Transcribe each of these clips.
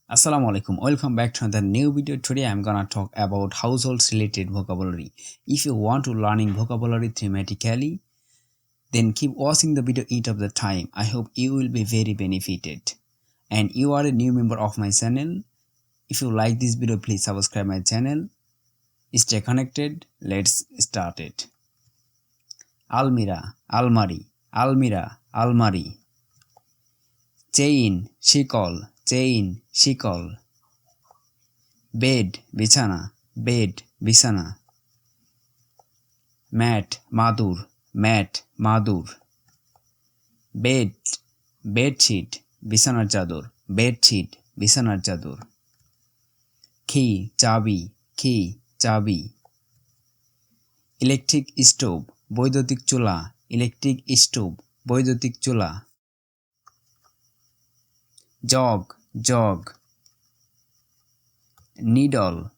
Assalamu alaikum. Welcome back to another new video. Today I'm gonna talk about households related vocabulary. If you want to learning vocabulary thematically, then keep watching the video each of the time. I hope you will be very benefited. And you are a new member of my channel. If you like this video, please subscribe my channel. Stay connected. Let's start it. Almira, almari, almira, almari. Chain, শিকল, chain, শিকল. Bed, বিছানা, bed, বিছানা. Mat, মাদুর, mat, মাদুর. Bed, bedsheet, বিছানার চাদর, bedsheet, বিছানার চাদর. কি, চাবি, কি, চাবি. ইলেকট্রিক স্টোভ, বৈদ্যুতিক চুলা, ইলেকট্রিক স্টোভ, বৈদ্যুতিক চুলা. Jug, jug. Needle,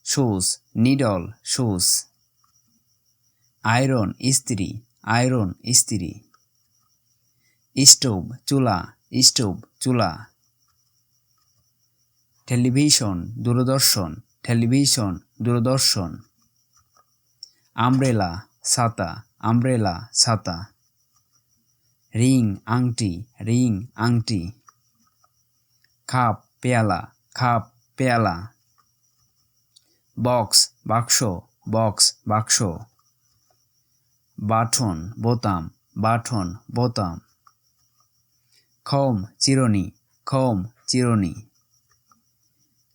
shoes, needle, shoes. Iron, ইস্ত্রি, আয়রন, ইস্ত্রি. স্টোভ, চুলা, স্টোভ, চুলা. টেলিভিশন, দূরদর্শন, টেলিভিশন, দূরদর্শন. আমব্রেলা, ছাতা, আমব্রেলা, ছাতা. রিং, আংটি, রিং, আংটি. খাপ, পেয়ালা, খাপ, পেয়ালা. বক্স, বাক্স, বক্স, বাক্স. বাটন, বোতাম, বাটন, বোতাম. খম, চিরুনি, খম, চিরুনি.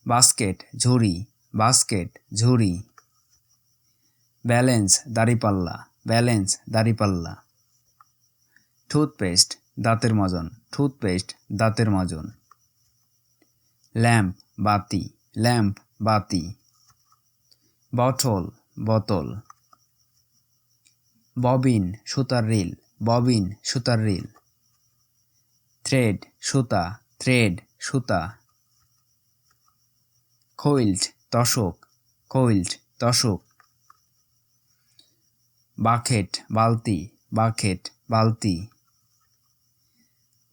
বাস্কেট, ঝুড়ি, বাস্কেট, ঝুড়ি. ব্যালেন্স, দাঁড়িপাল্লা, ব্যালেন্স, দাঁড়িপাল্লা. টুথপেস্ট, দাঁতের মাজন, টুথপেস্ট, দাঁতের মাজন. ল্যাম্প, বাতি, ল্যাম্প, বাতি. বটল, বোতল. ববিন, সুতার রিল, ববিন, সুতার রিল. থ্রেড, সুতা, থ্রেড, সুতা. কোইল্ট, তসক, কোইল্ট, তসক. বাকেট, বালতি, বাকেট, বালতি.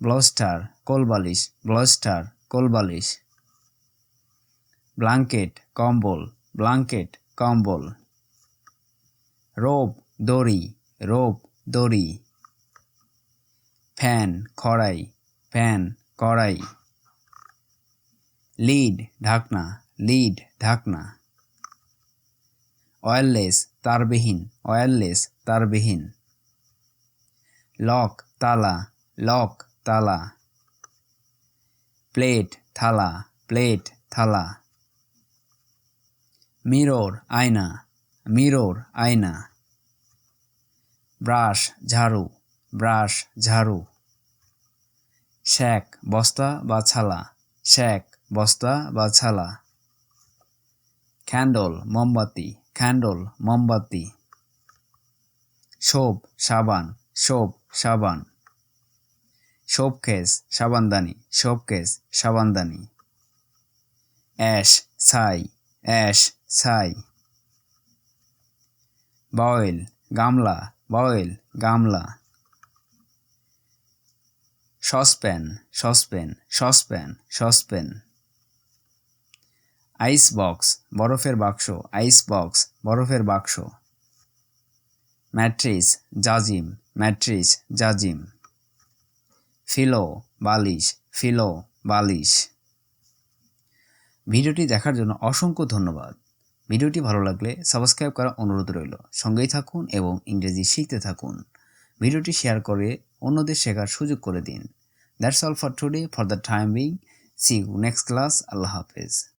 ব্লাস্টার, কোলবালিশ, ব্লাস্টার, কোলবালিশ. ব্ল্যাঙ্কেট, কম্বল, ব্ল্যাঙ্কেট, কম্বল. রোপ, দড়ি, রোপ, দড়ি. ফ্যান, কড়াই, ফ্যান, কড়াই. লিড, ঢাকনা, লিড, ঢাকনা. ওয়্যারলেস, তারবিহীন, ওয়্যারলেস, তারবিহীন. লক, তালা, লক, তালা. প্লেট, থালা, প্লেট, থালা. মিরর, আয়না, মিরর, আয়না. ব্রাশ, ঝাড়ু, ব্রাশ, ঝাড়ু. শ্যাক, বস্তা বা ছালা, শ্যাক, বস্তা বা ছালা. ক্যান্ডল, মোমবাতি, ক্যান্ডল, মোমবাতি. সোপ, সাবান, সোপ, সাবান. শোপকেস, সাবানদানি, শোপকেস, সাবানদানি. অ্যাশ, ছাই, অ্যাশ, ছাই. বাওয়েল, গামলা, বাওয়েল, গামলা. Saucepan, saucepan, saucepan, saucepan. Ice box, বরফের বাক্স, আইস বক্স, বরফের বাক্স. ম্যাট্রিস, জাজিম, ম্যাট্রিস, জাজিম. ফিলো, বালিশ, ফিলো, বালিশ. ভিডিওটি দেখার জন্য অসংখ্য ধন্যবাদ। ভিডিওটি ভালো লাগলে সাবস্ক্রাইব করার অনুরোধ রইল। সঙ্গেই থাকুন এবং ইংরেজি শিখতে থাকুন। ভিডিওটি শেয়ার করে অন্যদের শেখার সুযোগ করে দিন। That's all for today. For the time being, see you next class. আল্লাহ হাফেজ।